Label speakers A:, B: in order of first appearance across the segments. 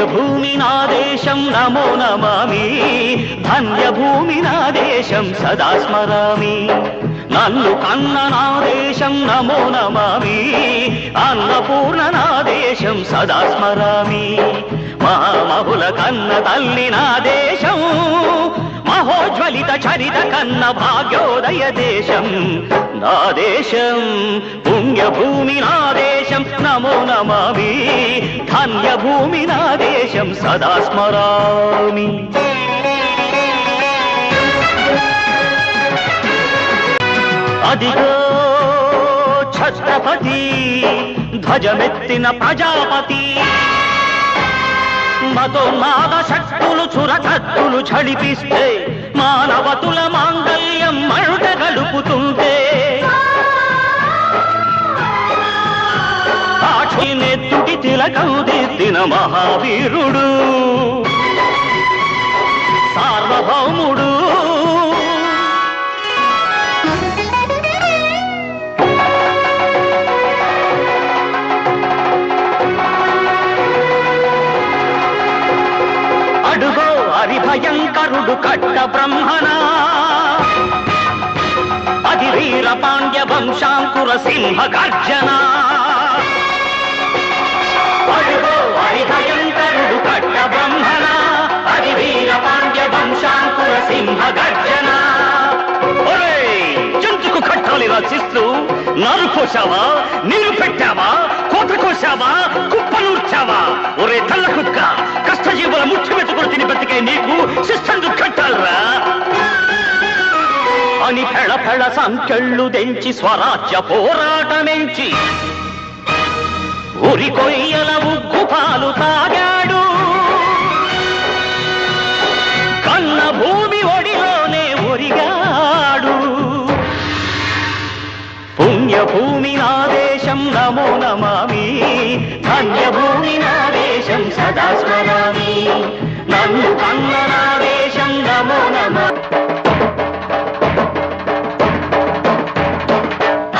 A: పుణ్యభూమి నా దేశం నమో నమామి, ధన్యభూమి నా దేశం సదా స్మరామి. నన్ను కన్న నా దేశం నమో నమామి, అన్నపూర్ణ నా దేశం సదా స్మరామి. మహామహుల కన్న తల్లి నా దేశం, మహోజ్వలిత చరిత కన్న భాగ్యోదయ దేశం నా దేశం. పుణ్యభూమి నా దేశం నమో నమామి, ధన్యభూమి నా దేశం సదా స్మరామి. అదిగో ఛత్రపతి ధ్వజమెత్తిన ప్రజాపతి, మతోన్మాద శక్తులు చురకత్తులు ఝడిపిస్తే, మానవతుల మాంగల్యం మంట గలుపుతుంటే, నెత్తుటి తిలకం దిద్దిన మహావీరుడు సార్వభౌముడు. అడుగో హరిభయంకరుడు కట్ట బ్రహ్మణ, అది వీర పాండ్య వంశాంకుర సింహ గర్జన. అడుగో హరిభయంకరుడు కట్ట బ్రహ్మణ, అది వీర పాండ్య వంశాంకుర సింహ గర్జన. జంతుకు కట్టాలి రచిస్తూ నారు కోసావా, నీరు పెట్టావా, కోత కోసావా, కుప్పనూర్చావా? ఒరే తల్ల కుక్క, కష్టజీవుల ముచ్చు మెతుకులు తిని బతికే నీకు శిస్తందు కట్టాలరా అని ఫెళ ఫెళ సంఖ్యళ్ళు తెంచి స్వరాజ్య పోరాటమెంచి ఉరి కొయ్యల ఉగ్గు పాలు తాగాడు. కన్న భూమి ఒడిలోనే ఒరిగాడు. పుణ్యభూమి నా దేశం నమో నమామి, ధన్యభూమి నా దేశం సదా స్మరామి. నన్ను కన్న నా దేశం నమో నమామి.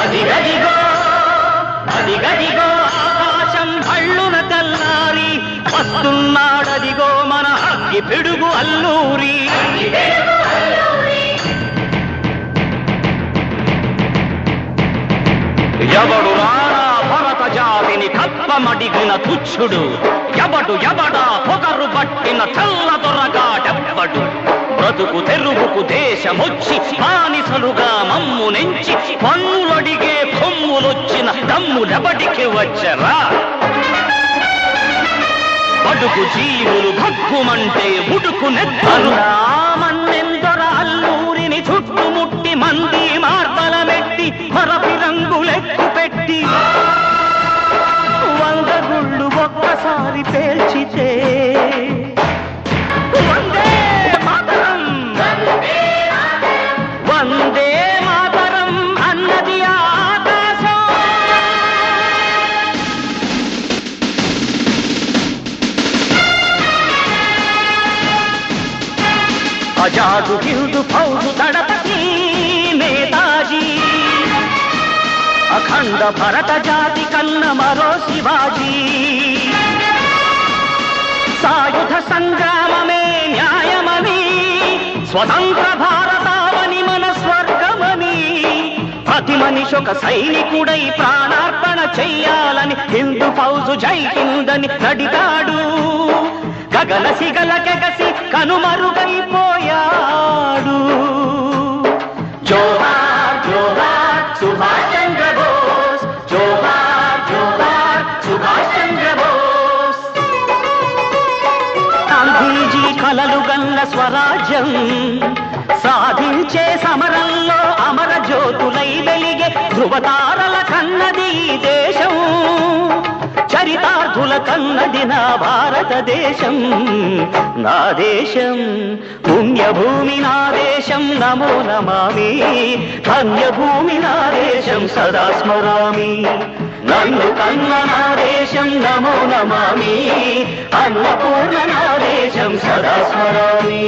A: అదిగదిగో అదిగదిగో ఆకాశం భళ్ళున తెల్లారి వస్తున్నాడదిగో మన అగ్గి పిడుగు అల్లూరి. ఎవడు రారా భరత జాతిని కప్పమడిగిన తుచ్చుడు, ఎవడు ఎవడా పొగరు పట్టిన చల్ల దొరగాడెవ్వడు. బ్రతుకు తెరువుకు దేశమొచ్చి బానిసలుగా మమ్ము నెంచి పన్నులడిగే కొమ్ములొచ్చిన దమ్ములెబడికి వచ్చరా? బడుగు జీవులు భగ్గుమంటే ఉడుకు నెత్తరురా. మన్నెందొర అల్లూరిని చుట్టుముట్టి మంది మార్బలమెట్టి మరపి రంగులెక్కు పెట్టి 100 గుళ్ళు ఒక్కసారి పేల్చితే, వందే మాతరం వందే మాతరం అన్నది ఆకాశం. ఆజాదు హిందూ ఫౌజు దళపతి నేతాజీ, అఖండ భరత జాతి కన్న మరో శివాజీ. సాయుధ సంగ్రామమే న్యాయమని, స్వతంత్ర భారతావని మన స్వర్గమని, ప్రతి మనిషొక సైనికుడై ప్రాణార్పణ చెయ్యాలని హిందూ ఫౌజు జై హిందని నడిగాడు. గగన సిగల కెగసి కనుమరుగైపోయాడు. జోహార్ జోహార్ సుభాష్ చంద్ర బోస్, జోహార్ జోహార్ సుభాష్ చంద్ర బోస్. గాంధీజీ కలలు గన్న స్వరాజ్యం సాధించే సమరంలో అమర జ్యోతులై వెలిగే ధృవతారల కన్నది ఈ దేశం. చరితార్థుల కన్నది నా భారతదేశం. నా దేశం పుణ్యభూమి నా దేశం నమో నమామి, ధన్యభూమి నా దేశం సదా స్మరామి. నన్ను కన్న నా దేశం నమో నమామి, అన్నపూర్ణ నా దేశం సదా స్మరామి.